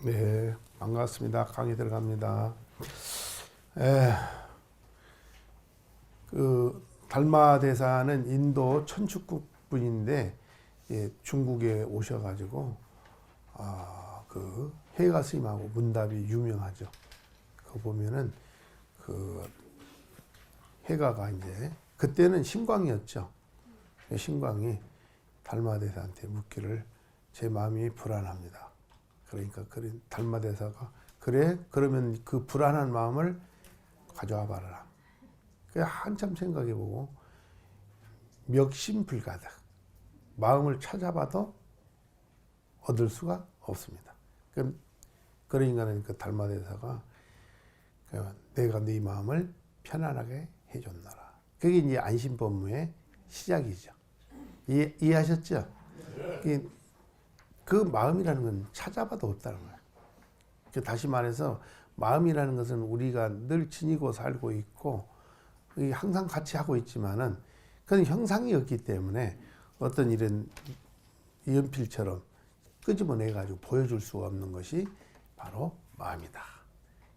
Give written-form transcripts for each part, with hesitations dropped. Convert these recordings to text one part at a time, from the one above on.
네, 반갑습니다. 강의 들어갑니다. 에, 달마대사는 인도 천축국 분인데 중국에 오셔가지고 그 해가 스님하고 문답이 유명하죠. 그거 보면은 그 해가가 이제 그때는 신광이었죠. 신광이 달마대사한테 묻기를 제 마음이 불안합니다. 그러니까 달마대사가 그래 그러면 그 불안한 마음을 가져와 봐라. 그 한참 생각해보고 멱심불가득 마음을 찾아봐도 얻을 수가 없습니다. 그러니까는 그 달마대사가 내가 네 마음을 편안하게 해줬노라. 그게 이제 안심법무의 시작이죠. 이해하셨죠? 그 마음이라는 건 찾아봐도 없다는 거예요. 다시 말해서 마음이라는 것은 우리가 늘 지니고 살고 있고 항상 같이 하고 있지만은 그건 형상이었기 때문에 어떤 이런 연필처럼 끄집어내 가지고 보여줄 수가 없는 것이 바로 마음이다.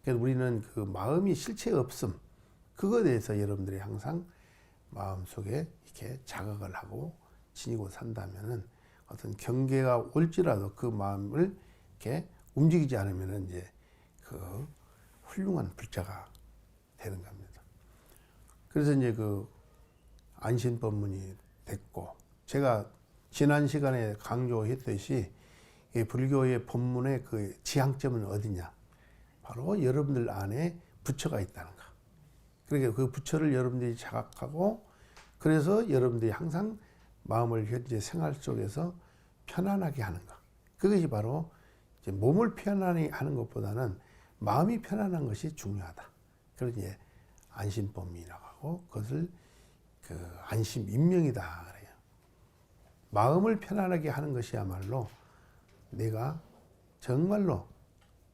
그래서 우리는 그 마음이 실체 없음 그거에 대해서 여러분들이 항상 마음속에 이렇게 자각을 하고 지니고 산다면은 어떤 경계가 올지라도 그 마음을 이렇게 움직이지 않으면 이제 그 훌륭한 불자가 되는 겁니다. 그래서 이제 그 안신법문이 됐고, 제가 지난 시간에 강조했듯이 이 불교의 법문의 그 지향점은 어디냐? 바로 여러분들 안에 부처가 있다는 거. 그러니까 그 부처를 여러분들이 자각하고, 그래서 여러분들이 항상 마음을 현재 생활 속에서 편안하게 하는 것. 그것이 바로 이제 몸을 편안히 하는 것보다는 마음이 편안한 것이 중요하다. 그래서 이제 안심법문이라고 하고 그것을 그 안심인명이다 그래요. 마음을 편안하게 하는 것이야말로 내가 정말로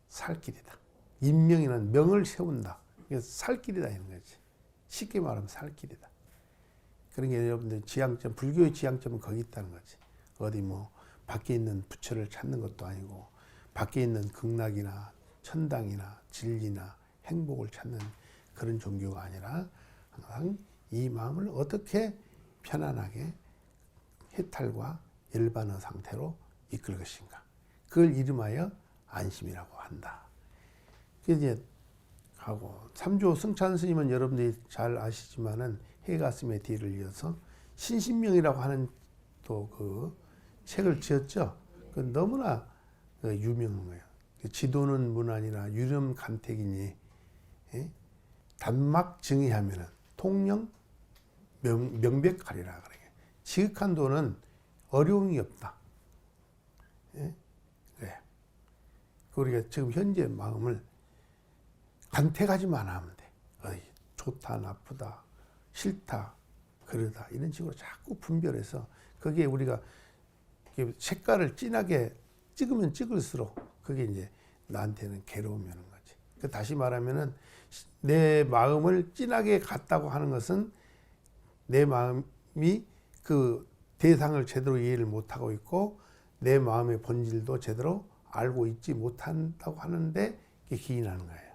살 길이다. 인명이란 명을 세운다. 그래서 살 길이다 이런 거지. 쉽게 말하면 살 길이다. 그런 게 여러분들 지향점, 불교의 지향점은 거기 있다는 거지. 어디 뭐 밖에 있는 부처를 찾는 것도 아니고 밖에 있는 극락이나 천당이나 진리나 행복을 찾는 그런 종교가 아니라 항상 이 마음을 어떻게 편안하게 해탈과 열반의 상태로 이끌 것인가. 그걸 이름하여 안심이라고 한다. 그래서 이제 하고 삼조 승찬 스님은 여러분들이 잘 아시지만은 해가슴의 뒤를 이어서 신신명이라고 하는 또 그 책을 지었죠. 그 너무나 유명한 거예요. 지도는 문안이나 유념 간택이니 단막 증의하면은 통령 명백하리라 그래요. 지극한 도는 어려움이 없다. 예? 그래. 우리가 지금 현재 마음을 간택하지만 하면 돼. 좋다, 나쁘다, 싫다, 그러다 이런 식으로 자꾸 분별해서 거기에 우리가 색깔을 진하게 찍으면 찍을수록 그게 이제 나한테는 괴로움이 오는 거지. 다시 말하면은 내 마음을 진하게 갖다고 하는 것은 내 마음이 그 대상을 제대로 이해를 못하고 있고 내 마음의 본질도 제대로 알고 있지 못한다고 하는데 이게 기인하는 거예요.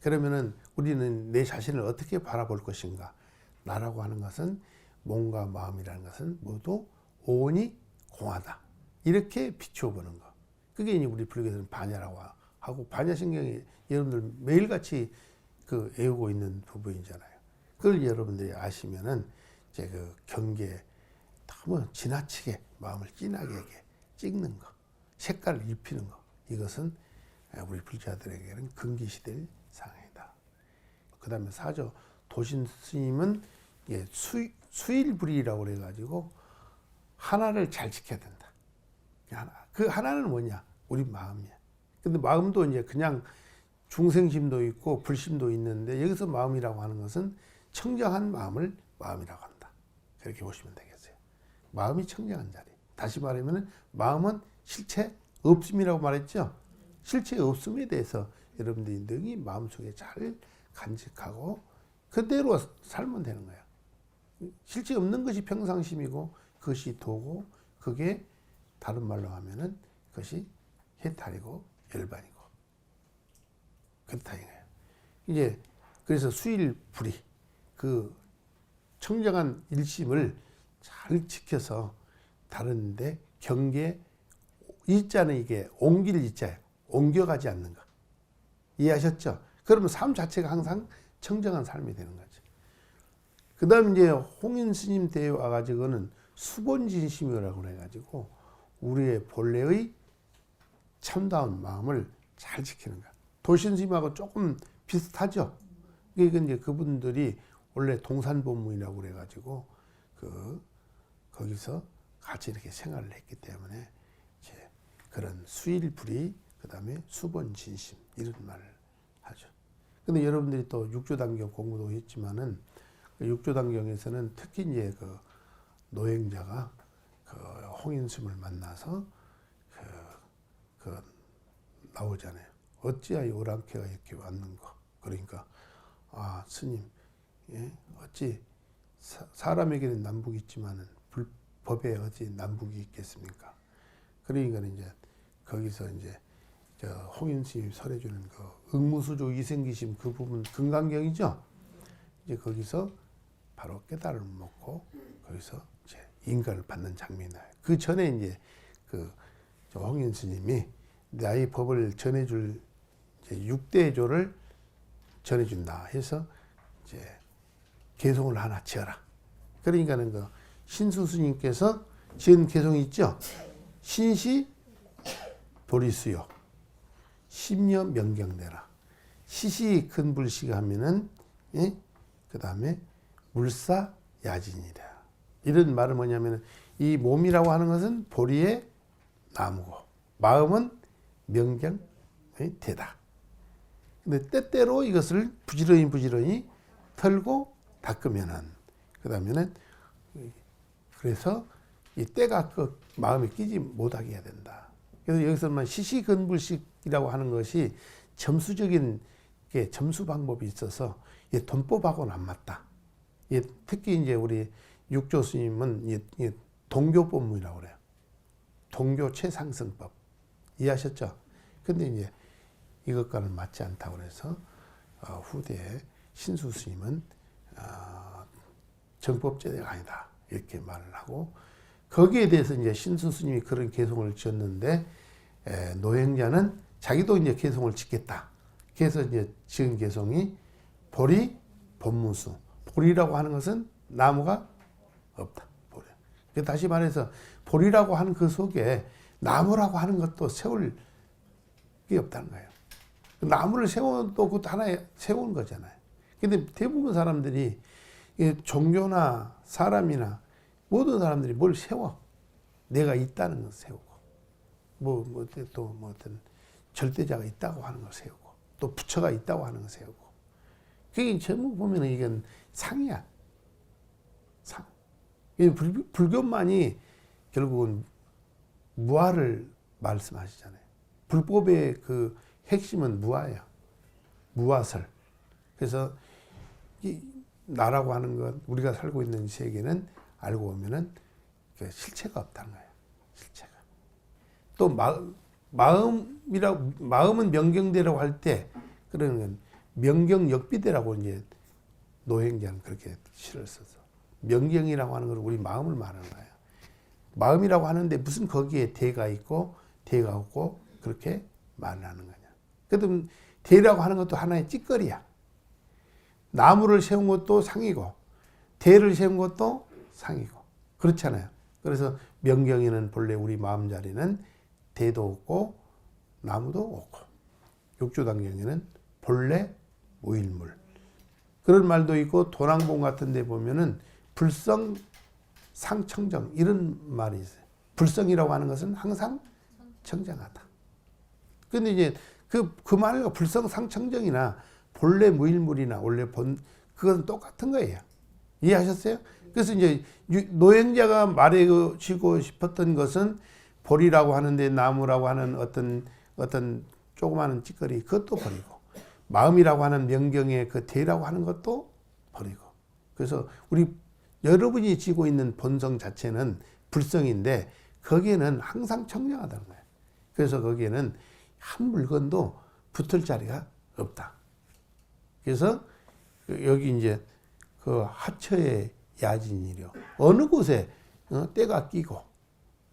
그러면은 우리는 내 자신을 어떻게 바라볼 것인가? 나라고 하는 것은 몸과 마음이라는 것은 모두 오온이 공하다. 이렇게 비추어 보는 거. 그게 이제 우리 불교에서는 반야라고 하고 반야신경이 여러분들 매일같이 그 애우고 있는 부분이잖아요. 그걸 여러분들이 아시면은 이제 그 경계에 너무 지나치게 마음을 진하게 찍는 거, 색깔을 입히는 거. 이것은 우리 불자들에게는 금기시될 상황이다. 그 다음에 사조 도신 스님은 수일불이라고 그래가지고 하나를 잘 지켜야 된다. 그 하나는 뭐냐? 우리 마음이야. 근데 마음도 이제 그냥 중생심도 있고 불심도 있는데 여기서 마음이라고 하는 것은 청정한 마음을 마음이라고 한다. 그렇게 보시면 되겠어요. 마음이 청정한 자리. 다시 말하면 마음은 실체 없음이라고 말했죠. 실체 없음에 대해서 여러분들이 능히 마음속에 잘 간직하고 그대로 살면 되는 거예요. 실체 없는 것이 평상심이고 그것이 도고 그게 다른 말로 하면은 그것이 해탈이고 열반이고 그렇다 이거예요. 이제 그래서 수일불이 그 청정한 일심을 잘 지켜서 다루는데 경계 이자는 이게 옮길 이자예요. 옮겨가지 않는 거. 이해하셨죠? 그러면 삶 자체가 항상 청정한 삶이 되는 거죠. 그 다음 이제 홍인 스님 때에 와가지고는 수본진심이라고 그래가지고 우리의 본래의 참다운 마음을 잘 지키는 거야. 도신 스님하고 조금 비슷하죠? 그러니까 이제 그분들이 원래 동산본문이라고 그래가지고 거기서 같이 이렇게 생활을 했기 때문에 이제 그런 수일불이 그 다음에 수본진심 이런 말을 하죠. 근데 여러분들이 또 육조단경 공부도 했지만은 육조단경에서는 특히 이제 그 노행자가 그 홍인스님을 만나서 그 나오잖아요. 어찌하여 오랑캐가 이렇게 왔는가? 그러니까 스님, 예? 어찌 사람에게는 남북이 있지만은 법에 어찌 남북이 있겠습니까? 그러니까 이제 거기서 이제 저 홍인스님이 설해주는 그 응무수조 이생기심 그 부분 금강경이죠. 이제 거기서 바로 깨달음을 먹고 거기서 이제 인간을 받는 장면이 나요. 그 전에 이제 그 홍인스님이 나의 법을 전해줄 이제 6대조를 전해준다 해서 이제 개송을 하나 지어라. 그러니까는 그 신수스님께서 지은 개송이 있죠. 신시 보리수요. 심려 명경내라. 시시 큰 불씨가 하면은 예? 그 다음에 물사 야진이라. 이런 말은 뭐냐면은 이 몸이라고 하는 것은 보리의 나무고 마음은 명경의 대다. 근데 때때로 이것을 부지런히 털고 닦으면은 그 다음에는 그래서 이 때가 그 마음에 끼지 못하게 해야 된다. 그래서 여기서만 시시근불식이라고 하는 것이 점수적인 게 점수 방법이 있어서 돈법하고는 안 맞다. 특히 이제 우리 육조 스님은 동교법문이라고 그래요. 동교 최상승법. 이해하셨죠? 근데 이제 이것과는 맞지 않다고 그래서 후대에 신수 스님은 정법제대가 아니다. 이렇게 말을 하고 거기에 대해서 이제 신수 스님이 그런 개송을 지었는데 노행자는 자기도 이제 개송을 짓겠다. 그래서 이제 지은 개송이 보리 법무수. 보리라고 하는 것은 나무가 없다. 보리. 다시 말해서 보리라고 하는 그 속에 나무라고 하는 것도 세울 게 없다는 거예요. 나무를 세워도 그것도 하나의 세우는 거잖아요. 근데 대부분 사람들이 종교나 사람이나 모든 사람들이 뭘 세워. 내가 있다는 걸 세우고, 또 어떤 절대자가 있다고 하는 걸 세우고, 또 부처가 있다고 하는 걸 세우고. 그게 전부 보면은 이건 상이야. 상. 불교만이 결국은 무아를 말씀하시잖아요. 불법의 그 핵심은 무아예요. 무아설. 그래서 이 나라고 하는 것, 우리가 살고 있는 세계는 알고 보면은 실체가 없다는 거예요. 실체가. 또 마음은 명경대라고 할 때 그런 건 명경역비대라고 이제 노행자는 그렇게 시를 써서 명경이라고 하는 걸 우리 마음을 말하는 거예요. 마음이라고 하는데 무슨 거기에 대가 있고 대가 없고 그렇게 말을 하는 거냐. 그래도 대라고 하는 것도 하나의 찌꺼리야. 나무를 세운 것도 상이고 대를 세운 것도 상이고 그렇잖아요. 그래서 명경에는 본래 우리 마음 자리는 대도 없고 나무도 없고 육조단경에는 본래 무일물 그런 말도 있고 도랑봉 같은 데 보면은 불성 상청정 이런 말이 있어요. 불성이라고 하는 것은 항상 청정하다. 근데 이제 그 말과 불성 상청정이나 본래 무일물이나 원래 그건 똑같은 거예요. 이해하셨어요? 그래서 이제 노행자가 말해주고 싶었던 것은 보리라고 하는데 나무라고 하는 어떤 조그마한 찌꺼리 그것도 버리고 마음이라고 하는 명경의 그 대라고 하는 것도 버리고 그래서 여러분이 지고 있는 본성 자체는 불성인데 거기에는 항상 청정하다는 거예요. 그래서 거기에는 한 물건도 붙을 자리가 없다. 그래서 여기 이제 그 하처의 야진이려 어느 곳에 때가 끼고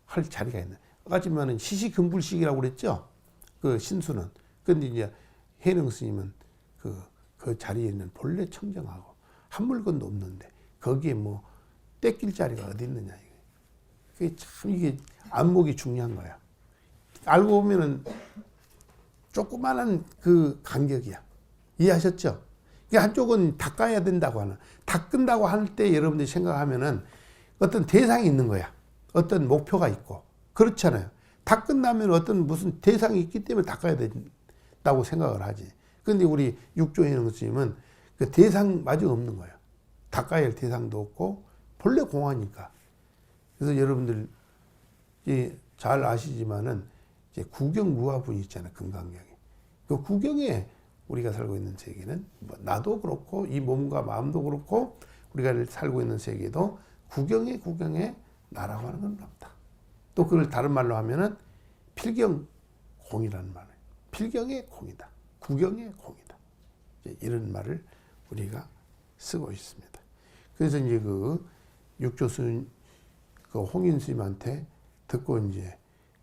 할 자리가 있는. 아까 말은 시시금불식이라고 그랬죠. 그 신수는. 근데 이제 해능 스님은 그 자리에 있는 본래 청정하고 한 물건도 없는데 거기에 뭐 떼낄 자리가 어디 있느냐. 그게 참 이게 안목이 중요한 거야. 알고 보면은 조그마한 그 간격이야. 이해하셨죠? 이게 한쪽은 닦아야 된다고 하는, 닦은다고 할 때 여러분들이 생각하면은 어떤 대상이 있는 거야. 어떤 목표가 있고. 그렇잖아요. 닦은다면 어떤 무슨 대상이 있기 때문에 닦아야 된다고 생각을 하지. 근데 우리 육조해능 스님은 그 대상마저 없는 거예요. 닦아야 할 대상도 없고, 본래 공하니까. 그래서 여러분들 잘 아시지만은 이제 구경무화분이 있잖아요. 금강경에. 그 구경에 우리가 살고 있는 세계는 뭐 나도 그렇고 이 몸과 마음도 그렇고 우리가 살고 있는 세계도 구경의 나라고 하는 건 없다. 또 그걸 다른 말로 하면은 필경공이라는 말이에요. 필경의 공이다. 구경의 공이다. 이런 말을 우리가 쓰고 있습니다. 그래서 이제 그 육조스님, 그 홍인 스님한테 듣고 이제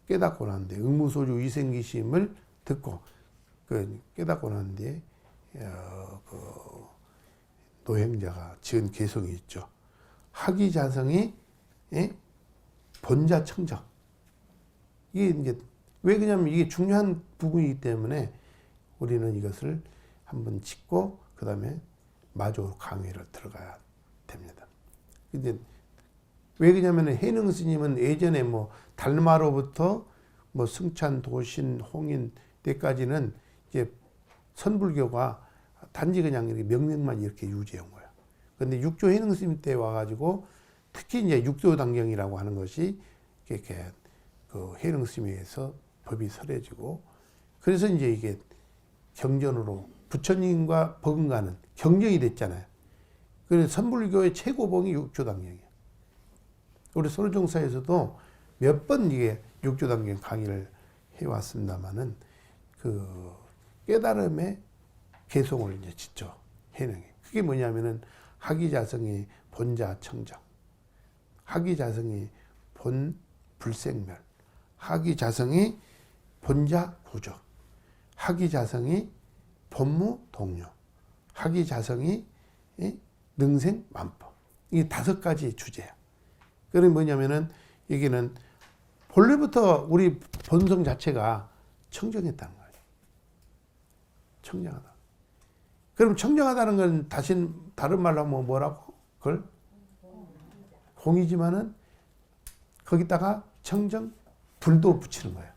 깨닫고 난 뒤에 응무소주 이생기심을 듣고 그 깨닫고 난 뒤에 그 노행자가 지은 개성이 있죠. 학이자성이 본자청정. 이게 이제 왜 그러냐면 이게 중요한 부분이기 때문에 우리는 이것을 한번 짚고 그 다음에 마저 강의를 들어가야 됩니다. 근데 왜 그러냐면 해능 스님은 예전에 뭐 달마로부터 뭐 승찬, 도신, 홍인 때까지는 이제 선불교가 단지 그냥 이렇게 명맥만 이렇게 유지해 온 거야. 근데 육조 해능 스님 때 와가지고 특히 이제 육조단경이라고 하는 것이 이렇게 그 해능 스님에 의해서 법이 설해지고 그래서 이제 이게 경전으로 부처님과 버금가는 경전이 됐잖아요. 그래서 선불교의 최고봉이 육조단경이에요. 우리 소르종사에서도 몇 번 이게 육조단경 강의를 해왔습니다만은 그 깨달음의 개성을 이제 짓죠. 해능이. 그게 뭐냐면은 학이자성이 본자청정, 학이자성이 본 불생멸, 학이자성이 본자구조, 학이자성이 본무동료, 학이자성이 능생만법. 이 5가지 주제야. 그게 뭐냐면은 여기는 본래부터 우리 본성 자체가 청정했다는 거예요. 청정하다. 그럼 청정하다는 건 다른 말로 하면 뭐라고? 그걸 공이지만은 거기다가 청정, 불도 붙이는 거예요.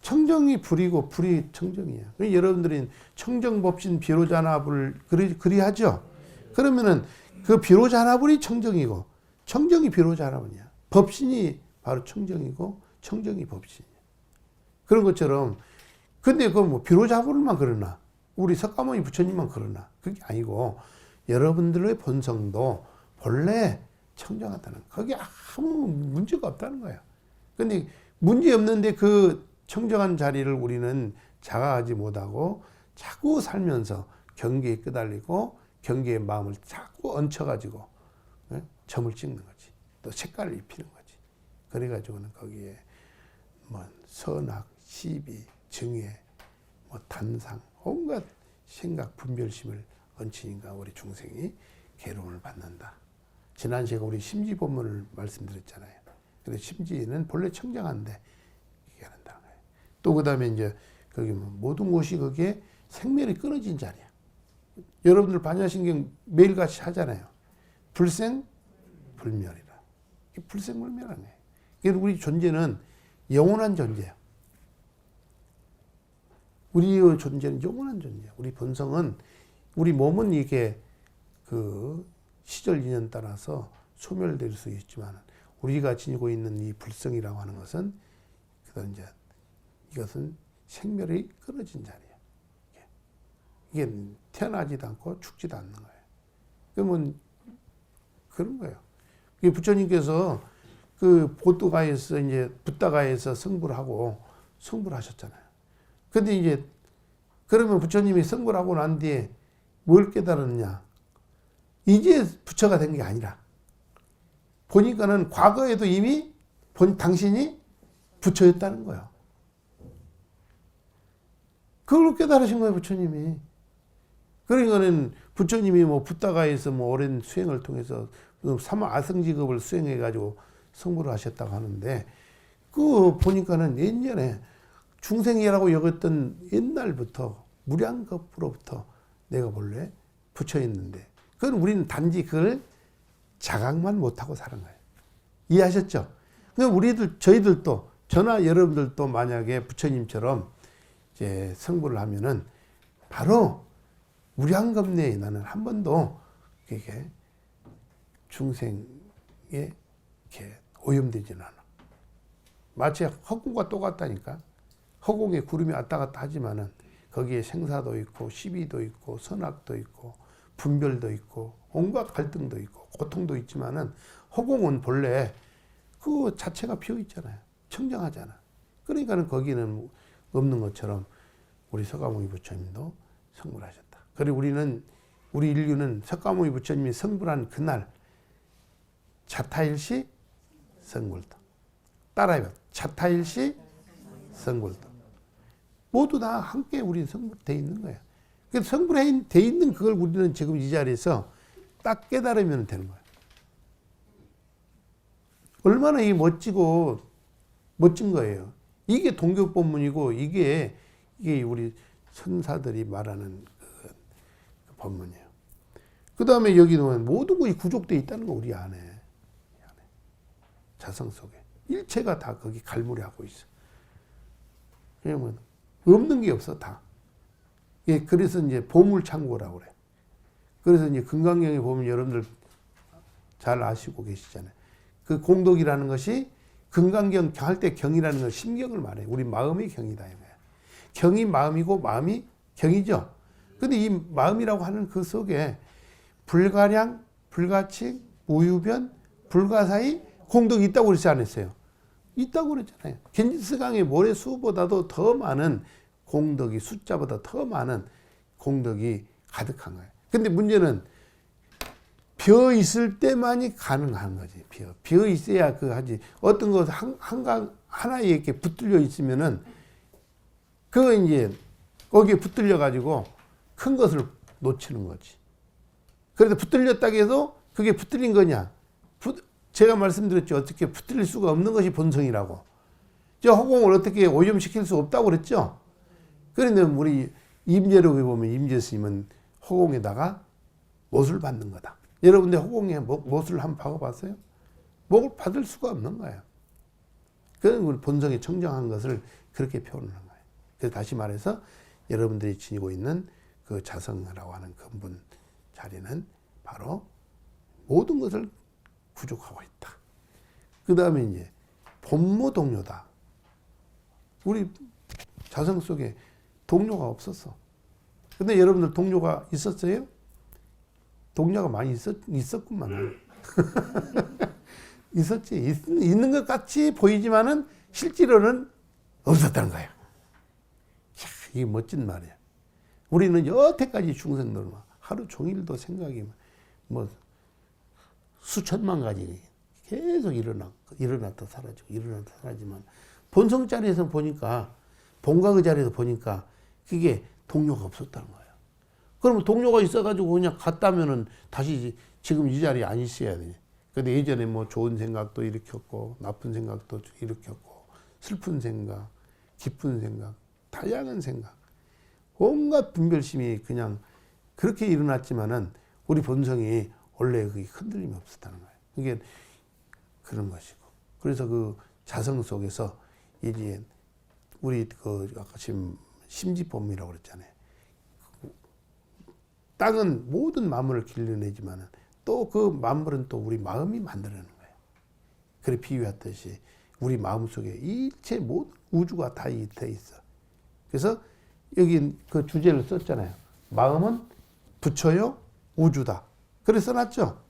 청정이 불이고 불이 청정이에요. 여러분들이 청정법신 비로자나불 그리하죠? 그러면은 그 비로자나불이 청정이고 청정이 비로자나불이야. 법신이 바로 청정이고 청정이 법신이야. 그런 것처럼 근데 그 뭐 비로자나불만 그러나 우리 석가모니 부처님만 그러나 그게 아니고 여러분들의 본성도 본래 청정하다는 거기 아무 문제가 없다는 거야. 근데 문제 없는데 그 청정한 자리를 우리는 자각하지 못하고 자꾸 살면서 경계에 끄달리고 경계의 마음을 자꾸 얹혀가지고 점을 찍는 거지. 또 색깔을 입히는 거지. 그래가지고는 거기에 뭐 선악, 시비, 증회, 뭐 단상, 온갖 생각, 분별심을 얹히니까 우리 중생이 괴로움을 받는다. 지난 시간에 우리 심지 본문을 말씀드렸잖아요. 그래서 심지는 본래 청정한데 이게 한다는 거예요. 또 그 다음에 이제 거기 모든 곳이 거기에 생멸이 끊어진 자리야. 여러분들 반야신경 매일같이 하잖아요. 불생, 불멸이라. 불생불멸하네. 그래서 우리 존재는 영원한 존재야. 우리의 존재는 영원한 존재야. 우리 본성은, 우리 몸은 이게 그 시절 인연 따라서 소멸될 수 있지만 우리가 지니고 있는 이 불성이라고 하는 것은 이제 이것은 생멸이 끊어진 자리야. 이게 태어나지도 않고 죽지도 않는 거예요. 그러면 그런 거예요. 부처님께서 그 보드가에서 이제 붓다가에서 성불을 하고 성불을 하셨잖아요. 근데 이제 그러면 부처님이 성불을 하고 난 뒤에 뭘 깨달았느냐? 이제 부처가 된 게 아니라 보니까는 과거에도 이미 당신이 부처였다는 거예요. 그걸 깨달으신 거예요, 부처님이. 그러니까는 부처님이 뭐 붓다가에서 뭐 오랜 수행을 통해서 삼아아성직업을 수행해가지고 성불을 하셨다고 하는데, 그 보니까는 옛날에 중생이라고 여겼던 옛날부터 무량겁으로부터 내가 본래 부처였는데, 그건 우리는 단지 그걸 자각만 못하고 사는 거예요. 이해하셨죠? 그러니까 저희들도, 저나 여러분들도 만약에 부처님처럼 이제 성불을 하면은 바로 무량겁 내에 나는 한 번도 이게 중생에 이렇게 오염되지는 않아. 마치 허공과 똑같다니까. 허공에 구름이 왔다 갔다 하지만은 거기에 생사도 있고 시비도 있고 선악도 있고 분별도 있고 온갖 갈등도 있고 고통도 있지만은 허공은 본래 그 자체가 비어 있잖아요. 청정하잖아. 그러니까는 거기는 없는 것처럼 우리 석가모니 부처님도 성불하셨다. 그리고 우리 인류는 석가모니 부처님이 성불한 그날 자타일시 성불도. 따라해봐. 자타일시 성불도. 모두 다 함께 우리 성불되어 있는 거예요. 그래서 성불되어 있는 그걸 우리는 지금 이 자리에서 딱 깨달으면 되는 거예요. 얼마나 이 멋진 거예요. 이게 동교법문이고 이게 우리 선사들이 말하는 그 법문이에요. 그 다음에 여기는 모든 것이 구족되어 있다는 거 우리 안에. 자성 속에. 일체가 다 거기 갈무리하고 있어. 그러면 없는 게 없어, 다. 예, 그래서 이제 보물창고라고 그래. 그래서 이제 금강경에 보면 여러분들 잘 아시고 계시잖아요. 그 공덕이라는 것이 금강경 할 때 경이라는 건 심경을 말해. 우리 마음의 경이다. 이거야. 경이 마음이고 마음이 경이죠. 근데 이 마음이라고 하는 그 속에 불가량, 불가칭, 무유변, 불가사의 공덕이 있다고 그러지 않았어요? 있다고 그랬잖아요. 겐지스강의 모래수보다도 더 많은 공덕이, 숫자보다 더 많은 공덕이 가득한 거예요. 근데 문제는 비어 있을 때만이 가능한 거지. 비어 있어야 그 하지. 어떤 것 하나에 이렇게 붙들려 있으면은 그거 이제 거기에 붙들려 가지고 큰 것을 놓치는 거지. 그래도 붙들렸다고 해도 그게 붙들린 거냐? 제가 말씀드렸죠. 어떻게 붙들릴 수가 없는 것이 본성이라고. 저 허공을 어떻게 오염시킬 수 없다고 그랬죠. 그런데 우리 임재록에 보면 임재 스님은 허공에다가 못을 받는 거다. 여러분들 허공에 못을 한번 박아봤어요? 목을 받을 수가 없는 거예요. 그건 우리 본성이 청정한 것을 그렇게 표현하는 거예요. 그래서 다시 말해서 여러분들이 지니고 있는 그 자성이라고 하는 근본 자리는 바로 모든 것을 구족하고 있다. 그 다음에 이제 본무 동료다. 우리 자성 속에 동료가 없었어. 근데 여러분들 동료가 있었어요? 동료가 많이 있었구만. 있었지. 있는 것 같이 보이지만은 실제로는 없었다는 거야. 이게 멋진 말이야. 우리는 여태까지 중생들은 하루 종일도 생각이 뭐 수천만 가지 계속 일어났다 사라지고 일어났다 사라지만 본성 자리에서 보니까 본각의 자리에서 보니까 그게 동료가 없었다는 거예요. 그러면 동료가 있어가지고 그냥 갔다면은 다시 지금 이 자리에 안 있어야 돼. 근데 예전에 뭐 좋은 생각도 일으켰고 나쁜 생각도 일으켰고 슬픈 생각, 기쁜 생각, 다양한 생각, 온갖 분별심이 그냥 그렇게 일어났지만은 우리 본성이 원래 그게 흔들림이 없었다는 거예요. 이게 그런 것이고. 그래서 그 자성 속에서 이제 우리 그 아까 지금 심지법이라고 그랬잖아요. 땅은 모든 만물을 길러내지만은 또 그 만물은 또 우리 마음이 만들어내는 거예요. 그래 비유했듯이 우리 마음 속에 일체 모든 우주가 다 돼 있어. 그래서 여기 그 주제를 썼잖아요. 마음은 부처요 우주다. 그래 써놨죠?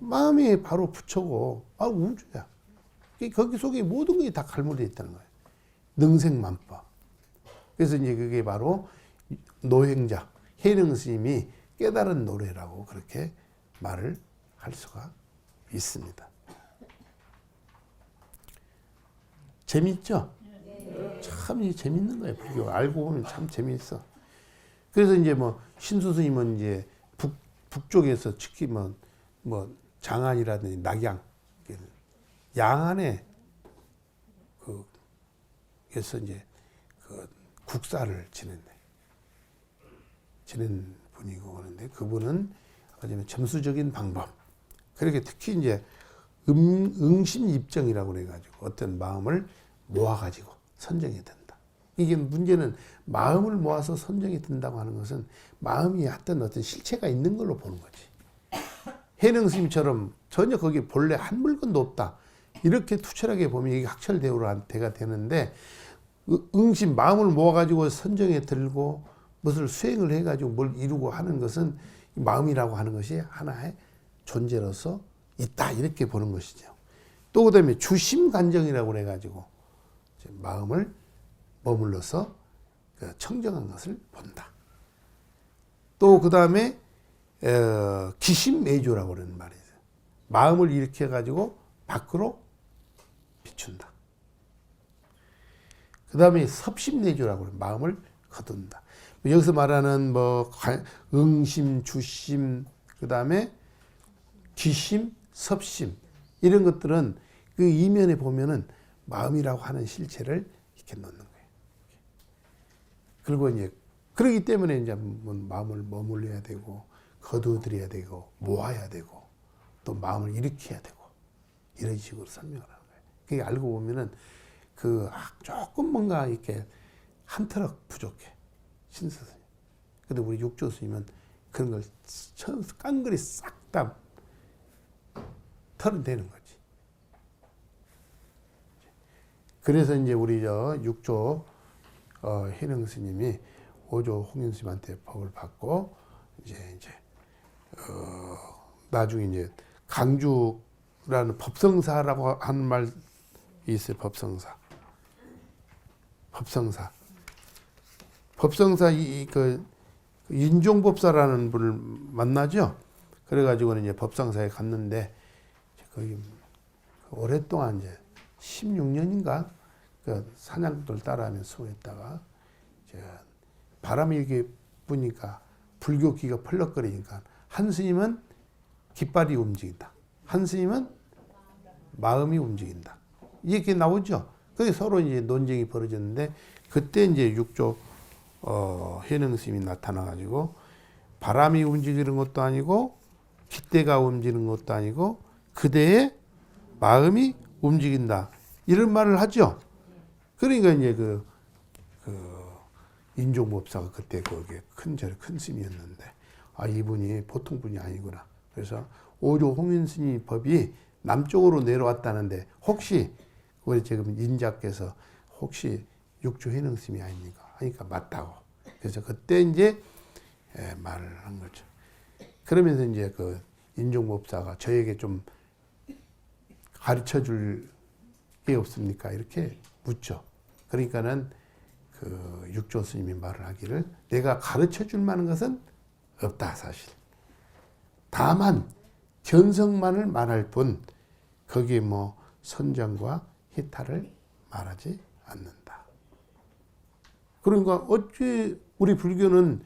마음이 바로 부처고 바로 우주야. 거기 속에 모든 것이 다 갈무리되어 있다는 거예요. 능생만법. 그래서 이제 그게 바로 노행자, 해능 스님이 깨달은 노래라고 그렇게 말을 할 수가 있습니다. 재밌죠? 참 재밌는 거예요. 불교 알고 보면 참 재미있어. 그래서 이제 뭐 신수 스님은 이제 북쪽에서 특히 뭐 장안이라든지 낙양, 양안에 그래서 이제 그 국사를 지낸 분이고 그런데 그분은 아주 점수적인 방법. 그렇게 특히 이제 응심입정이라고 그래가지고 어떤 마음을 모아가지고 선정이 된다. 이게 문제는 마음을 모아서 선정이 된다고 하는 것은 마음이 어떤 실체가 있는 걸로 보는 거지. 해능 스님처럼 전혀 거기 본래 한 물건도 없다. 이렇게 투철하게 보면 이게 학철대오가 되는데 응심 마음을 모아가지고 선정에 들고 무엇을 수행을 해가지고 뭘 이루고 하는 것은 마음이라고 하는 것이 하나의 존재로서 있다 이렇게 보는 것이죠. 또 그다음에 주심간정이라고 그래가지고 마음을 머물러서 청정한 것을 본다. 또 그다음에 기심매조라고 그러는 말이 있어요. 마음을 일으켜 가지고 밖으로 비춘다. 그다음에 섭심내조라고 그래요. 마음을 거둔다. 여기서 말하는 뭐 응심, 주심, 그다음에 기심, 섭심 이런 것들은 그 이면에 보면은 마음이라고 하는 실체를 이렇게 놓는 거예요. 그리고 이제 그러기 때문에 이제 마음을 머물러야 되고 거두어들여야 되고 모아야 되고 또 마음을 일으켜야 되고 이런 식으로 설명을 하는 거예요. 그게 알고 보면은 조금 뭔가 이렇게 한 터럭 부족해. 신스스님. 근데 우리 육조 스님은 그런 걸 깡그리 싹 다 털어내는 거지. 그래서 이제 우리 육조 해능 스님이 오조 홍윤 스님한테 법을 받고 이제 나중에 이제 강주라는 법성사라고 하는 말이 있어요. 법성사. 인종법사라는 분을 만나죠. 그래가지고는 이제 법성사에 갔는데 거기 오랫동안 이제 16년인가 그 사냥들 따라하면 수고했다가 바람이 이렇게 부니까 불교기가 펄럭거리니까 한 스님은 깃발이 움직인다. 한 스님은 마음이 움직인다. 이렇게 나오죠. 그게 서로 이제 논쟁이 벌어졌는데 그때 이제 육조 해능 스님이 나타나가지고 바람이 움직이는 것도 아니고 깃대가 움직이는 것도 아니고 그대의 마음이 움직인다. 이런 말을 하죠. 그러니까 이제 그 인종법사가 그때 그게 큰 스님이었는데 이분이 보통 분이 아니구나. 그래서 오조 홍윤 스님 법이 남쪽으로 내려왔다는데 혹시 우리 지금 인자께서 혹시 육조 해능 스님이 아닙니까? 하니까 맞다고. 그래서 그때 이제 말을 한 거죠. 그러면서 이제 그 인종법사가 저에게 좀 가르쳐 줄 게 없습니까? 이렇게 묻죠. 그러니까는 그 육조 스님이 말을 하기를 내가 가르쳐 줄 만한 것은 없다 사실. 다만 견성만을 말할 뿐 거기에 뭐 선정과 해탈을 말하지 않는다. 그러니까 어찌 우리 불교는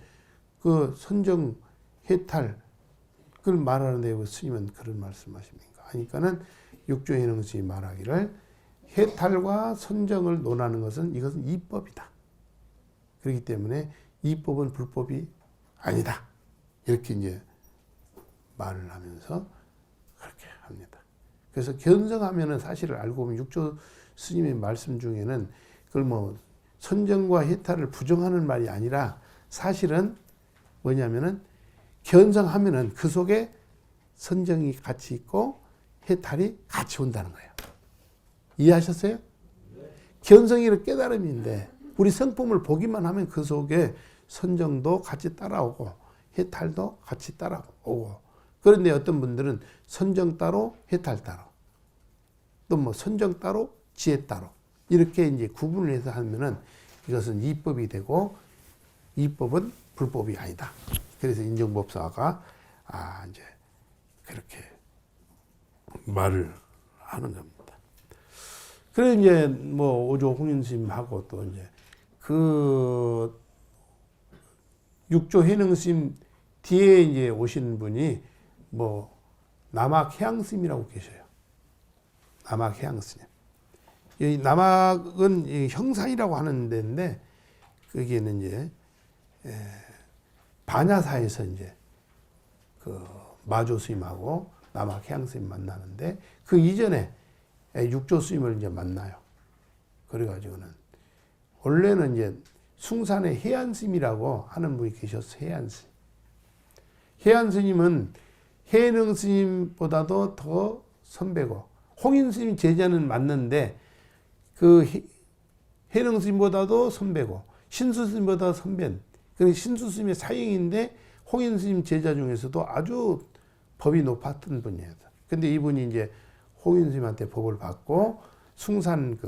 그 선정 해탈 그걸 말하는데 왜 스님은 그런 말씀하십니까? 하니까는 육조 해능 스님이 말하기를 해탈과 선정을 논하는 것은 이것은 이법이다. 그렇기 때문에 이법은 불법이 아니다. 이렇게 이제 말을 하면서 그렇게 합니다. 그래서 견성하면은 사실을 알고 보면 육조 스님의 말씀 중에는 그걸 뭐 선정과 해탈을 부정하는 말이 아니라 사실은 뭐냐면은 견성하면은 그 속에 선정이 같이 있고 해탈이 같이 온다는 거예요. 이해하셨어요? 견성이란 깨달음인데 우리 성품을 보기만 하면 그 속에 선정도 같이 따라오고 해탈도 같이 따라오고 그런데 어떤 분들은 선정 따로 해탈 따로 또 뭐 선정 따로, 지혜 따로 이렇게 이제 구분을 해서 하면은 이것은 이법이 되고 이법은 불법이 아니다. 그래서 인정법사가 이제 그렇게 말을 하는 겁니다. 그래 이제 뭐 오조 홍인스님하고 또 이제 그 육조 해능스님 뒤에 이제 오신 분이 뭐 남학 해양스님이라고 계셔요. 남학 해양스님. 이 남학은 이 형산이라고 하는 데인데 거기에는 이제 반야사에서 이제 그 마조 스님하고 남학 해양 스님 만나는데 그 이전에 육조 스님을 이제 만나요. 그래가지고는 원래는 이제 숭산에 해안 스님이라고 하는 분이 계셨어요. 해안 스님. 해안 스님은 해능 스님보다도 더 선배고 홍인 스님 제자는 맞는데 그 해능 스님보다도 선배고 신수 스님보다 선배는 신수 스님의 사형인데 홍인 스님 제자 중에서도 아주 법이 높았던 분이에요. 근데 이분이 이제 홍인 스님한테 법을 받고 숭산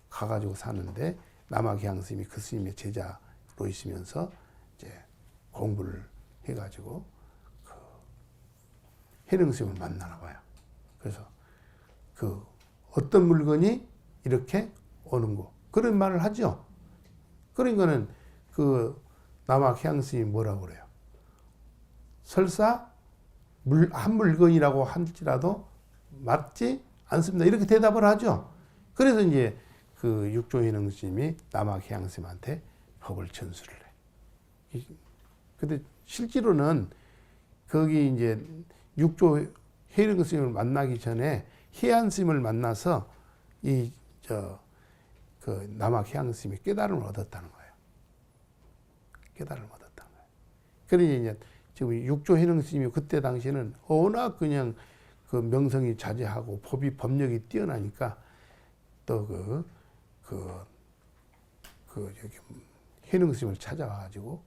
가가지고 사는데 남학향 스님이 그 스님의 제자로 있으면서 이제 공부를 해가지고 그 해능 스님을 만나나 봐요. 그래서 그 어떤 물건이 이렇게 오는 거 그런 말을 하죠. 그러니까는 그 남학향 스님이 뭐라고 그래요? 설사 한 물건이라고 할지라도 맞지 않습니다. 이렇게 대답을 하죠. 그래서 이제 그 육조해능 스님이 남학향 스님한테 법을 전수를 해. 근데 실제로는 거기 이제 육조해능 스님을 만나기 전에 해안 스님을 만나서 그 남학향 스님이 깨달음을 얻었다는 거예요. 깨달음을 얻었다는 거예요. 그러니 이제 지금 육조해능 스님이 그때 당시에는 워낙 그냥 그 명성이 자제하고 법력이 뛰어나니까 또 여기 해능 스님을 찾아와가지고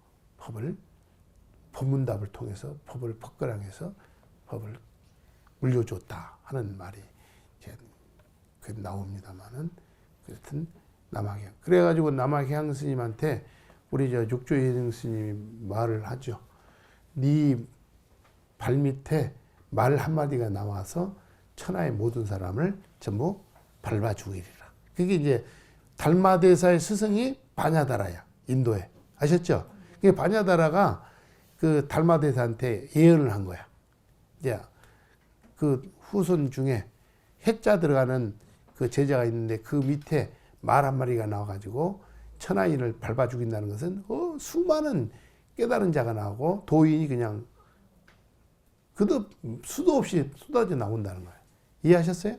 법문답을 통해서 법을 법거랑해서 법을 물려줬다 하는 말이 이제 나옵니다만은 그렇든 남학향 그래가지고 남학향 스님한테 우리 저 육조해능 스님이 말을 하죠. 네 발밑에 말 한마디가 나와서 천하의 모든 사람을 전부 밟아 죽이리라. 그게 이제 달마대사의 스승이 바냐다라야. 인도에. 아셨죠? 그게 바냐다라가 그 달마대사한테 예언을 한 거야. 이제 그 후손 중에 해자 들어가는 그 제자가 있는데 그 밑에 말 한 마리가 나와가지고 천하인을 밟아 죽인다는 것은 수많은 깨달은 자가 나오고 도인이 그냥 수도 없이 쏟아져 나온다는 거예요. 이해하셨어요?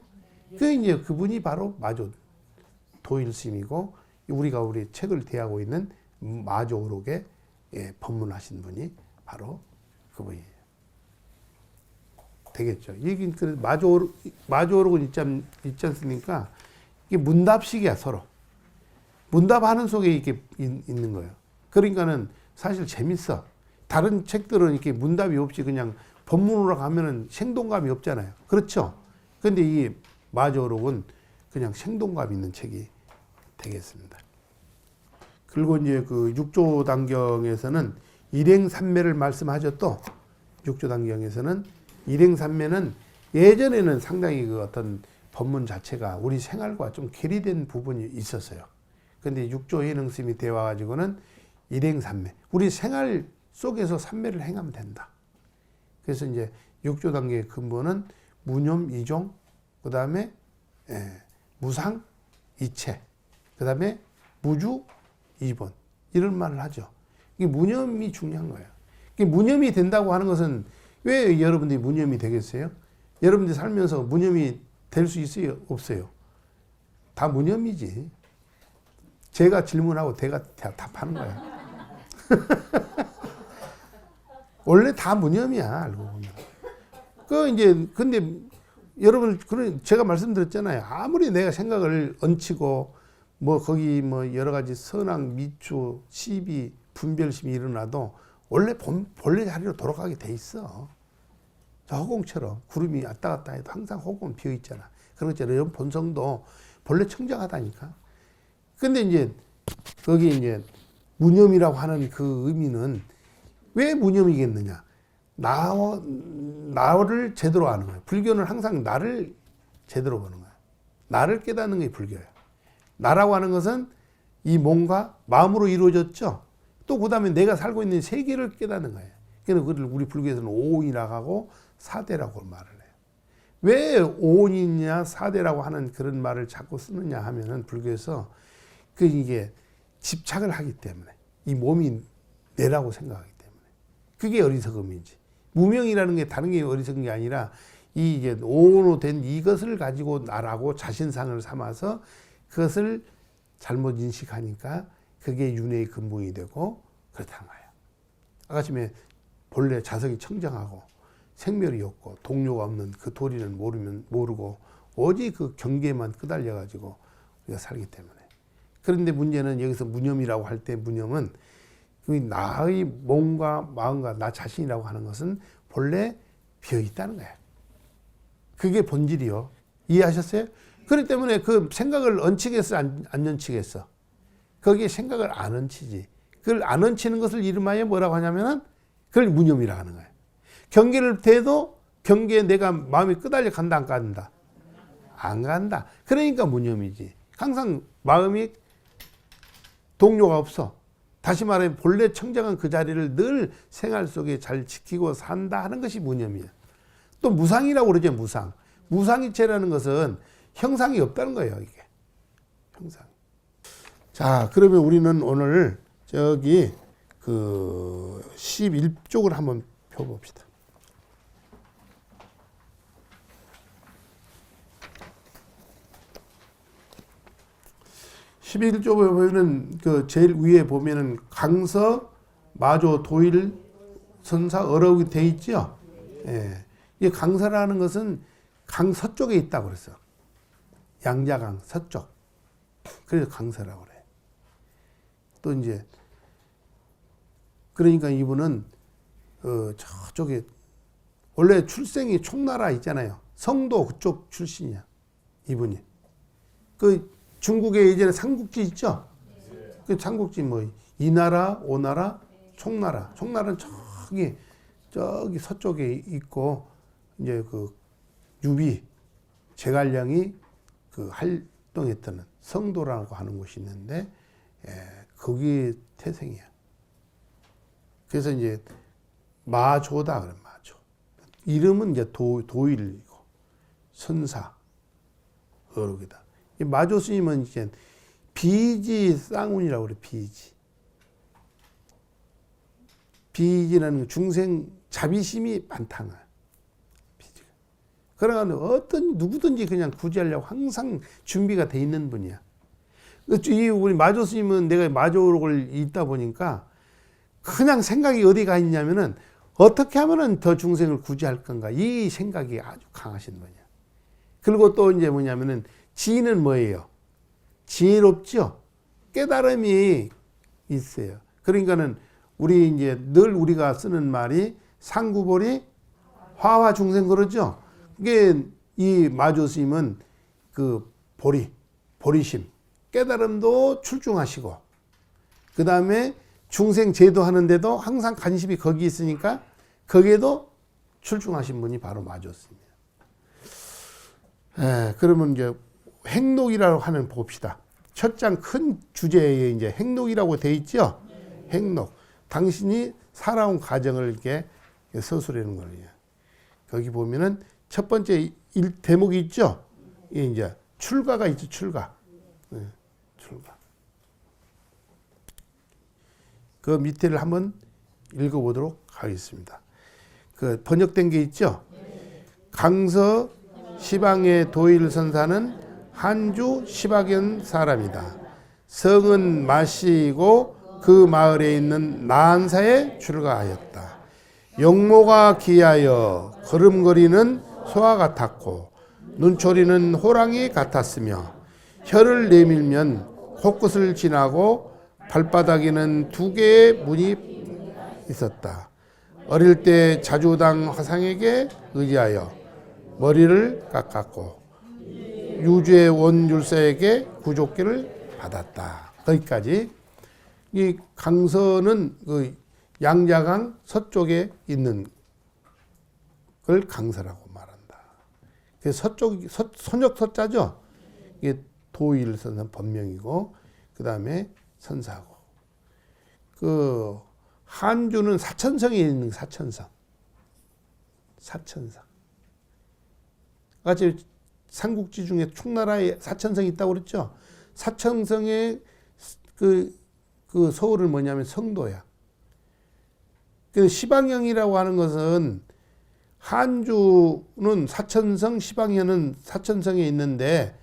그 이제 그분이 바로 마조 도일 스님이고 우리 책을 대하고 있는 마조 오록에 법문하신 분이 바로 그분이에요. 되겠죠. 이게 그 마조 오록은 있지 않습니까? 이게 문답식이야 서로. 문답하는 속에 이렇게 있는 거예요. 그러니까는 사실 재밌어. 다른 책들은 이렇게 문답이 없이 그냥 법문으로 가면은 생동감이 없잖아요. 그렇죠? 근데 이 마조록은 그냥 생동감 있는 책이 되겠습니다. 그리고 이제 그 육조단경에서는 일행삼매를 말씀하죠. 또 육조단경에서는 일행삼매는 예전에는 상당히 그 어떤 법문 자체가 우리 생활과 좀 괴리된 부분이 있었어요. 근데 육조해능 스님이 되어 가지고는 일행삼매, 우리 생활 속에서 삼매를 행하면 된다. 그래서 이제 육조 단계의 근본은 무념 이종, 그 다음에 무상 이체, 그 다음에 무주 이본 이런 말을 하죠. 이게 무념이 중요한 거예요. 이게 무념이 된다고 하는 것은 왜 여러분들이 무념이 되겠어요? 여러분들이 살면서 무념이 될 수 있어요? 없어요? 다 무념이지. 제가 질문하고 제가 답하는 거야. 원래 다 무념이야, 알고 보면. 근데 여러분, 제가 말씀드렸잖아요. 아무리 내가 생각을 얹히고, 거기 여러 가지 선악, 미추, 시비, 분별심이 일어나도 원래 본래 자리로 돌아가게 돼 있어. 저 허공처럼 구름이 왔다 갔다 해도 항상 허공은 비어 있잖아. 그런 것처럼 본성도 본래 청정하다니까. 근데 이제 거기 이제 무념이라고 하는 그 의미는 왜 무념이겠느냐? 나를 제대로 아는 거예요. 불교는 항상 나를 제대로 보는 거예요. 나를 깨닫는 게 불교예요. 나라고 하는 것은 이 몸과 마음으로 이루어졌죠. 또 그 다음에 내가 살고 있는 세계를 깨닫는 거예요. 그래서 그걸 우리 불교에서는 오온이라고 하고 사대라고 말을 해요. 왜 오온이냐 사대라고 하는 그런 말을 자꾸 쓰느냐 하면은 불교에서 이게 집착을 하기 때문에 이 몸이 내라고 생각하기 때문에 그게 어리석음이지. 무명이라는 게 다른 게 어리석은 게 아니라 이게 오온으로 된 이것을 가지고 나라고 자신상을 삼아서 그것을 잘못 인식하니까 그게 윤회의 근본이 되고 그렇다는 거예요. 아까 전에 본래 자석이 청정하고 생멸이 없고 동료가 없는 그 도리는 모르고 오직 그 경계만 끄달려 가지고 우리가 살기 때문에. 그런데 문제는 여기서 무념이라고 할 때 무념은 나의 몸과 마음과 나 자신이라고 하는 것은 본래 비어 있다는 거예요. 그게 본질이요. 이해하셨어요? 그렇기 때문에 그 생각을 얹히겠어, 안 얹히겠어? 거기에 생각을 안 얹히지. 그걸 안 얹히는 것을 이름하여 뭐라고 하냐면은 그걸 무념이라고 하는 거예요. 경계를 대도 경계에 내가 마음이 끄달려 간다, 안 간다? 안 간다. 그러니까 무념이지. 항상 마음이 동료가 없어. 다시 말해 본래 청정한 그 자리를 늘 생활 속에 잘 지키고 산다 하는 것이 무념이야. 또 무상이라고 그러죠. 무상. 무상이체라는 것은 형상이 없다는 거예요. 이게 형상. 자, 그러면 우리는 오늘 저기 그 11쪽을 한번 펴봅시다. 11쪽에 보면은 그 제일 위에 보면은 강서, 마조, 도일, 선사, 어록이 돼 있죠. 예. 이 강서라는 것은 강 서쪽에 있다고 그랬어. 양자강 서쪽. 그래서 강서라고 그래. 또 이제 그러니까 이분은 저쪽에 원래 출생이 총나라 있잖아요. 성도 그쪽 출신이야. 이분이. 그 중국에 예전에 삼국지 있죠? 그 삼국지 뭐 이나라, 오나라, 총나라. 총나라는 저기 서쪽에 있고 이제 그 유비 제갈량이 그 활동했던 성도라고 하는 곳이 있는데 거기 태생이야. 그래서 이제 마조다 그래 마조. 이름은 이제 도일이고 선사 어록이다. 이 마조 스님은 이제 비지 쌍운이라고 그래. 비지라는 중생 자비심이 많다는 거야. 비지가. 그러니까 어떤 누구든지 그냥 구제하려고 항상 준비가 돼 있는 분이야. 이 우리 마조 스님은 내가 마조를 있다 보니까 그냥 생각이 어디가 있냐면은 어떻게 하면은 더 중생을 구제할 건가 이 생각이 아주 강하신 분이야. 그리고 또 이제 뭐냐면은 지는 뭐예요? 지혜롭죠? 깨달음이 있어요. 그러니까는 우리 이제 늘 우리가 쓰는 말이 상구보리 화화 중생 그러죠? 그게 이 마조 스님은 그 보리심, 깨달음도 출중하시고, 그 다음에 중생 제도하는데도 항상 관심이 거기 있으니까 거기에도 출중하신 분이 바로 마조 스님이에요. 그러면 이제 행록이라고 하는 봅시다. 첫 장 큰 주제에 이제 행록이라고 돼 있죠? 행록. 당신이 살아온 과정을 이렇게 서술하는 거예요. 거기 보면은 첫 번째 대목이 있죠? 이제 출가가 있죠, 출가. 출가. 그 밑에를 한번 읽어보도록 하겠습니다. 그 번역된 게 있죠? 강서 시방의 도일 선사는 한주 시박연 사람이다. 성은 마시고 그 마을에 있는 나한사에 출가하였다. 용모가 기하여 걸음거리는 소와 같았고 눈초리는 호랑이 같았으며 혀를 내밀면 코끝을 지나고 발바닥에는 2개의 문이 있었다. 어릴 때 자주당 화상에게 의지하여 머리를 깎았고 유죄 원율사에게 구족계를 받았다. 거기까지. 이 강서는 그 양자강 서쪽에 있는 걸 강서라고 말한다. 그 서쪽 선역 서자죠. 이게 도일선은 본명이고 그 다음에 선사고. 그 한주는 사천성에 있는 사천성. 사천성. 같이 삼국지 중에 충나라에 사천성이 있다고 그랬죠. 사천성의 그 서울은 뭐냐면 성도야. 그 시방형이라고 하는 것은 한주는 사천성, 시방현은 사천성에 있는데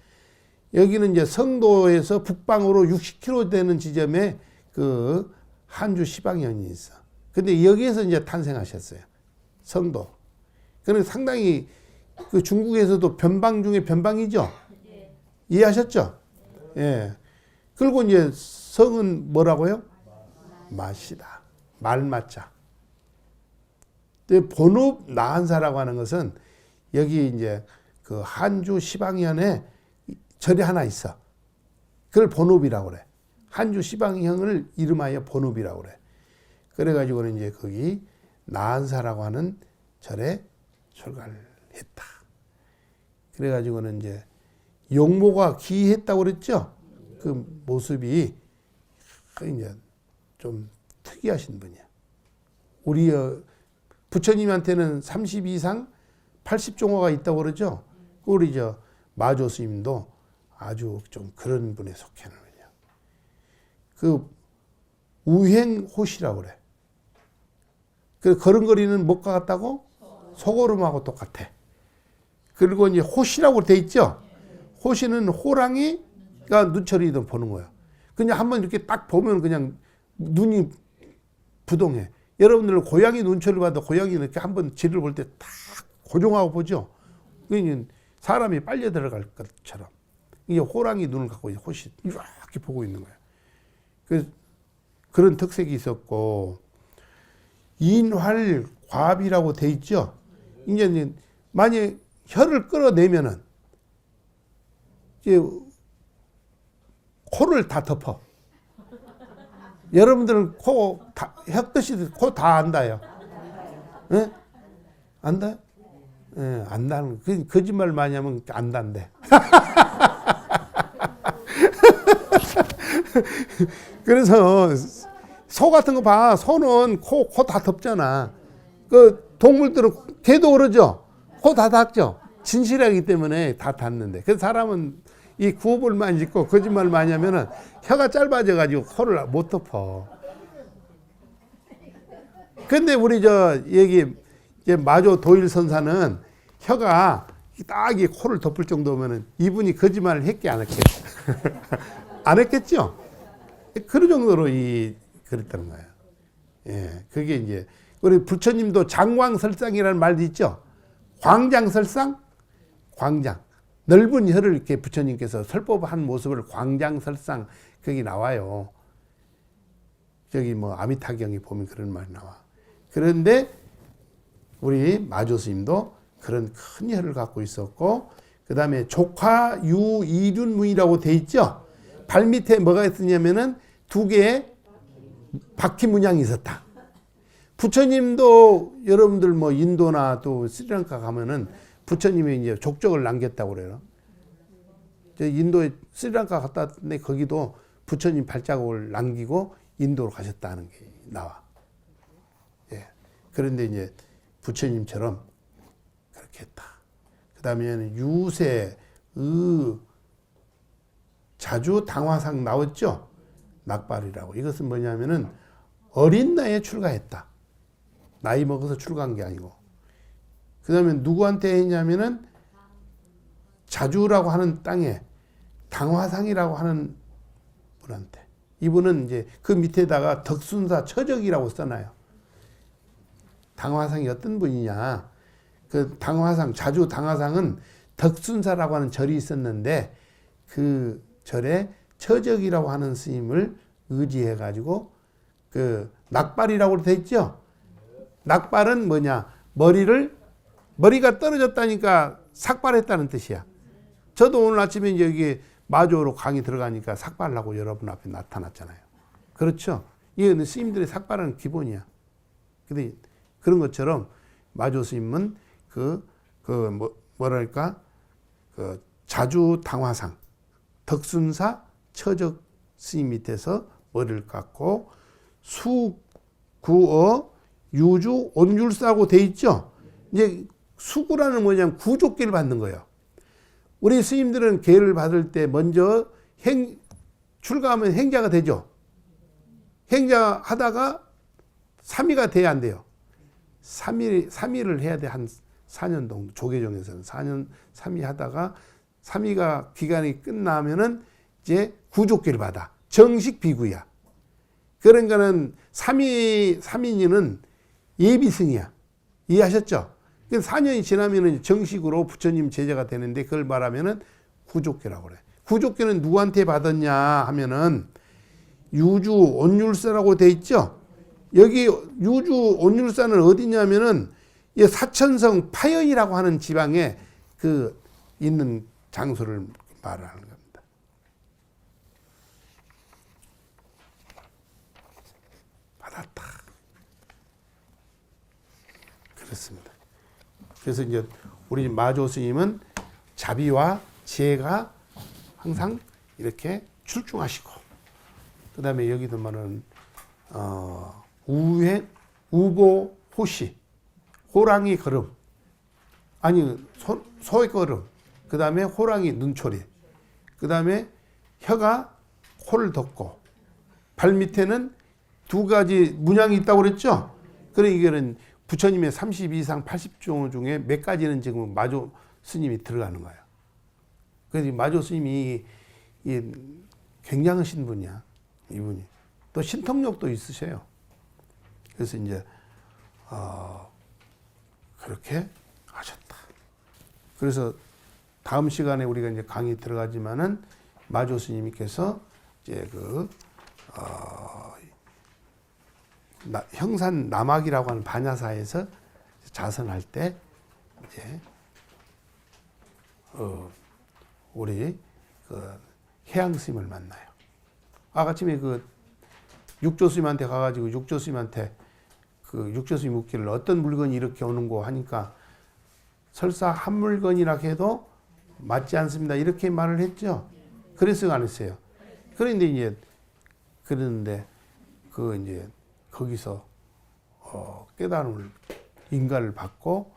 여기는 이제 성도에서 북방으로 60km 되는 지점에 그 한주 시방현이 있어. 근데 여기에서 이제 탄생하셨어요. 성도. 그는 상당히 그 중국에서도 변방 중에 변방이죠. 이해하셨죠? 예. 그리고 이제 성은 뭐라고요? 마시다. 말맞자. 본읍 나한사라고 하는 것은 여기 이제 그 한주 시방현에 절이 하나 있어. 그걸 본읍이라고 그래. 한주 시방현을 이름하여 본읍이라고 그래. 그래가지고는 이제 거기 나한사라고 하는 절에 출가를 했다. 그래가지고는 이제 용모가 기했다고 그랬죠. 그 모습이 이제 좀 특이하신 분이야. 우리 부처님한테는 30 이상 80종호가 있다고 그러죠. 우리 마조 스님도 아주 좀 그런 분에 속해는 거냐. 그 우행호시라고 그래. 그 걸음걸이는 뭐가 같다고? 소걸음하고 똑같아. 그리고 이제 호시라고 돼 있죠. 호시는 호랑이가 눈초리도 보는 거야. 그냥 한번 이렇게 딱 보면 그냥 눈이 부동해. 여러분들 고양이 눈초리를 봐도 고양이는 이렇게 한번 지를 볼 때 딱 고정하고 보죠. 그러니까 사람이 빨려 들어갈 것처럼. 이게 호랑이 눈을 갖고 호시 이렇게 보고 있는 거야. 그런 특색이 있었고, 인활과비라고 돼 있죠. 이제 만약 혀를 끌어내면은 이제 코를 다 덮어. 여러분들은 혀 끝이 코 다 안다요. 예? 안다? 예, 안다는 거짓말 많이 하면 안단대. 그래서 소 같은 거 봐. 소는 코 다 덮잖아. 그 동물들은 개도 그러죠. 코 다 닫죠. 진실하기 때문에 다 닫는데. 그래서 사람은 이 구호를 많이 짓고 거짓말 많이 하면은 혀가 짧아져 가지고 코를 못 덮어. 근데 우리 여기 마조 도일 선사는 혀가 딱 이 코를 덮을 정도면은 이분이 거짓말을 했게 안 했겠? 안 했겠죠? 그런 정도로 그랬다는 거예요. 예, 그게 이제 우리 부처님도 장광설상이라는 말도 있죠. 광장설상, 광장. 넓은 혀를 이렇게 부처님께서 설법한 모습을 광장설상 거기 나와요. 저기 아미타경에 보면 그런 말이 나와. 그런데 우리 마조 스님도 그런 큰 혀를 갖고 있었고, 그 다음에 족화유이륜문이라고 돼 있죠. 발 밑에 뭐가 있었냐면은 2개의 바퀴 문양이 있었다. 부처님도 여러분들 인도나 또 스리랑카 가면은 부처님이 이제 족적을 남겼다고 그래요. 인도에 스리랑카 갔다 왔는데 거기도 부처님 발자국을 남기고 인도로 가셨다는 게 나와. 예. 그런데 이제 부처님처럼 그렇게 했다. 그 다음에는 유세, 자주 당화상 나왔죠? 낙발이라고. 이것은 뭐냐면은 어린 나이에 출가했다. 나이 먹어서 출가한 게 아니고. 그 다음에 누구한테 했냐면은 자주라고 하는 땅에 당화상이라고 하는 분한테. 이분은 이제 그 밑에다가 덕순사 처적이라고 써놔요. 당화상이 어떤 분이냐. 그 당화상, 자주 당화상은 덕순사라고 하는 절이 있었는데 그 절에 처적이라고 하는 스님을 의지해가지고 그 낙발이라고 돼 있죠. 낙발은 뭐냐. 머리가 떨어졌다니까 삭발했다는 뜻이야. 저도 오늘 아침에 이제 여기 마조로 강의 들어가니까 삭발하고 여러분 앞에 나타났잖아요. 그렇죠? 이게 스님들의 삭발은 기본이야. 근데 그런 것처럼 마조 스님은 뭐랄까, 자주 당화상, 덕순사 처적 스님 밑에서 머리를 깎고 수, 구어, 유주, 온율사라고 돼 있죠? 이제 수구라는 뭐냐면 구족계를 받는 거예요. 우리 스님들은 계를 받을 때 먼저 출가하면 행자가 되죠. 행자 하다가 3위가 돼야 안 돼요. 3위를 해야 돼. 한 4년 정도. 조계종에서는 4년 3위 하다가 3위가 기간이 끝나면은 이제 구족계를 받아. 정식 비구야. 그러니까는 3인은 예비승이야. 이해하셨죠? 4년이 지나면은 정식으로 부처님 제자가 되는데 그걸 말하면은 구족계라고 그래. 구족계는 누구한테 받았냐 하면은 유주 온율사라고 돼 있죠? 여기 유주 온율사는 어디냐면은 이 사천성 파여이라고 하는 지방에 있는 장소를 말하는 겁니다. 받았다. 그렇습니다. 그래서 이제 우리 마조 스님은 자비와 지혜가 항상 이렇게 출중하시고, 그 다음에 여기도 말하는, 우보 호시, 호랑이 걸음, 아니, 소의 걸음, 그 다음에 호랑이 눈초리, 그 다음에 혀가 코를 덮고, 발 밑에는 2가지 문양이 있다고 그랬죠? 그러니까 이거는 부처님의 32상 80종 중에 몇 가지는 지금 마조 스님이 들어가는 거예요. 그래서 마조 스님이 굉장하신 분이야, 이분이. 또 신통력도 있으셔요. 그래서 이제 그렇게 하셨다. 그래서 다음 시간에 우리가 이제 강의 들어가지만은 마조 스님께서 이제 형산 남학이라고 하는 반야사에서 자선할 때 이제 우리 해양 스님을 만나요. 아침에 육조 스님한테 가가지고 육조 스님한테 육조 스님 묻기를 어떤 물건이 이렇게 오는고 하니까 설사 한 물건이라 해도 맞지 않습니다. 이렇게 말을 했죠. 그래서 안 했어요. 그런데 이제 그러는데 이제 거기서 깨달음을 인가를 받고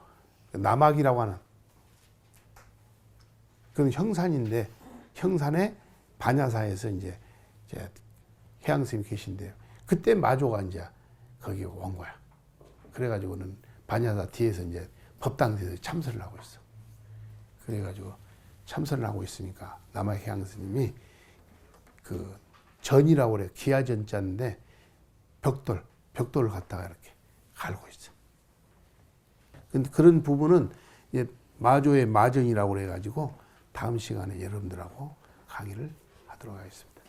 남학이라고 하는 그건 형산인데 형산의 반야사에서 이제 해양 스님이 계신데요. 그때 마조가 이제 거기 온 거야. 그래가지고는 반야사 뒤에서 이제 법당에서 참선을 하고 있어. 그래가지고 참선을 하고 있으니까 남학 해양 스님이 전이라고 그래. 기아전자인데 벽돌을 갖다가 이렇게 갈고 있어. 근데 그런 부분은 마조의 마전이라고 그래가지고 다음 시간에 여러분들하고 강의를 하도록 하겠습니다.